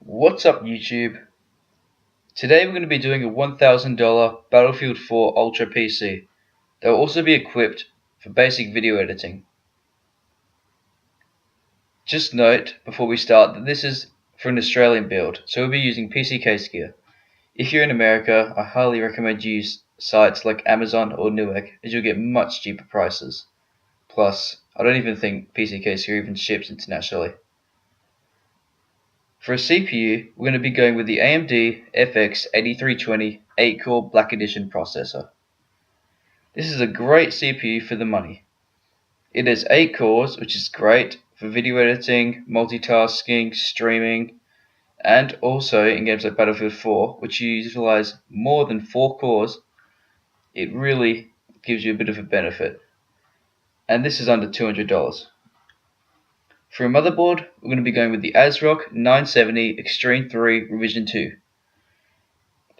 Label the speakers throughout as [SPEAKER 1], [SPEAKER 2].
[SPEAKER 1] What's up, YouTube? Today we're going to be doing a $1,000 Battlefield 4 Ultra PC that will also be equipped for basic video editing. Just note before we start that this is for an Australian build, so we'll be using PC case gear. If you're in America, I highly recommend you use sites like Amazon or Newegg, as you'll get much cheaper prices. Plus, I don't even think PC case gear even ships internationally. For a CPU, we're going to be going with the AMD FX 8320 8-core Black Edition processor. This is a great CPU for the money. It has 8 cores, which is great for video editing, multitasking, streaming, and also in games like Battlefield 4, which you utilize more than 4 cores. It really gives you a bit of a benefit. And this is under $200. For a motherboard, we're going to be going with the ASRock 970 Extreme 3 Revision 2.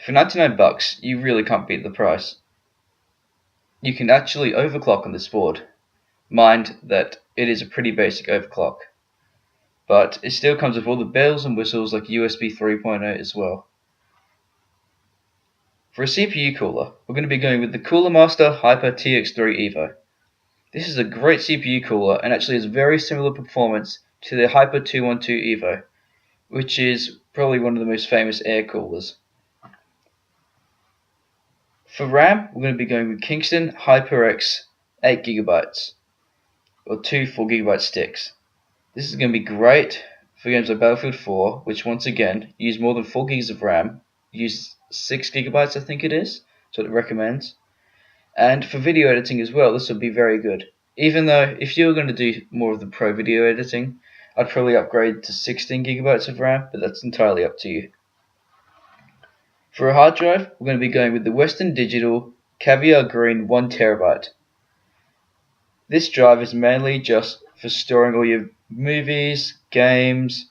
[SPEAKER 1] For $99, you really can't beat the price. You can actually overclock on this board. Mind that it is a pretty basic overclock, but it still comes with all the bells and whistles like USB 3.0 as well. For a CPU cooler, we're going to be going with the Cooler Master Hyper TX3 Evo. This is a great CPU cooler and actually has very similar performance to the Hyper 212 Evo, which is probably one of the most famous air coolers. For RAM, we're going to be going with Kingston HyperX 8GB, or two 4GB sticks. This is going to be great for games like Battlefield 4, which once again use more than 4 gigs of RAM, use 6GB I think it is, so it recommends. And for video editing as well, this will be very good. Even though if you're going to do more of the pro video editing, I'd probably upgrade to 16GB of RAM, but that's entirely up to you. For a hard drive, we're going to be going with the Western Digital Caviar Green 1TB. This drive is mainly just for storing all your movies, games,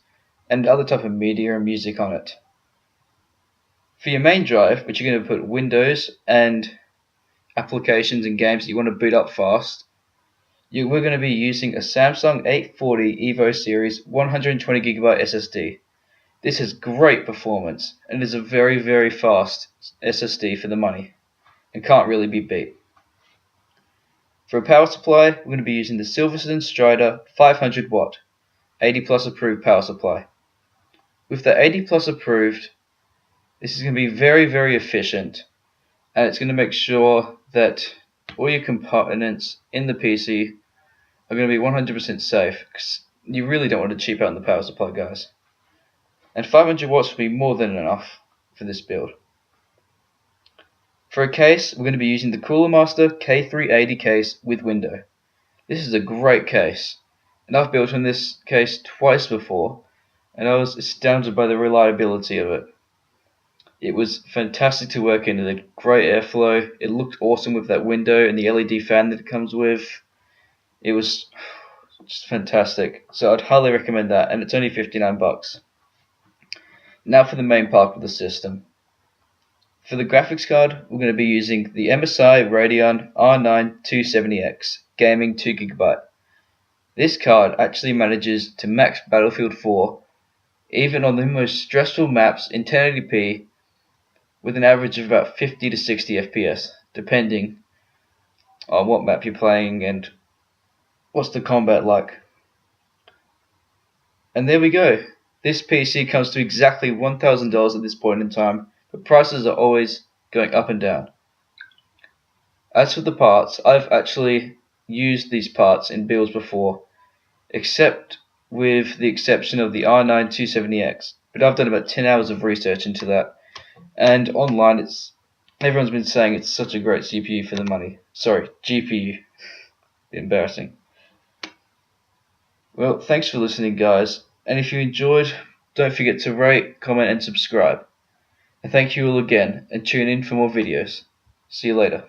[SPEAKER 1] and other type of media and music on it. For your main drive, which you're going to put Windows and applications and games that you want to boot up fast, we're going to be using a Samsung 840 Evo Series 120GB SSD. This has great performance and is a very fast SSD for the money and can't really be beat. For a power supply, we're going to be using the Silverstone Strider 500W 80 plus approved power supply. With the 80 plus approved, this is going to be very efficient, and it's going to make sure that all your components in the PC are going to be 100% safe, because you really don't want to cheap out on the power supply, guys. And 500 watts will be more than enough for this build. For a case, we're going to be using the Cooler Master K380 case with window. This is a great case, and I've built on this case twice before, and I was astounded by the reliability of it. It was fantastic to work in, the great airflow. It looked awesome with that window and the LED fan that it comes with. It was just fantastic. So I'd highly recommend that, and it's only $59. Now for the main part of the system. For the graphics card, we're going to be using the MSI Radeon R9 270X Gaming 2GB. This card actually manages to max Battlefield 4 even on the most stressful maps in 1080p with an average of about 50 to 60 FPS, depending on what map you're playing and what's the combat like. And there we go. This PC comes to exactly $1,000 at this point in time, but prices are always going up and down. As for the parts, I've actually used these parts in builds before, except with the exception of the R9 270X, but I've done about 10 hours of research into that, and online everyone's been saying it's such a great CPU for the money. Sorry, GPU. Embarrassing. Well, thanks for listening, guys, and if you enjoyed, don't forget to rate, comment and subscribe. And thank you all again, and tune in for more videos. See you later.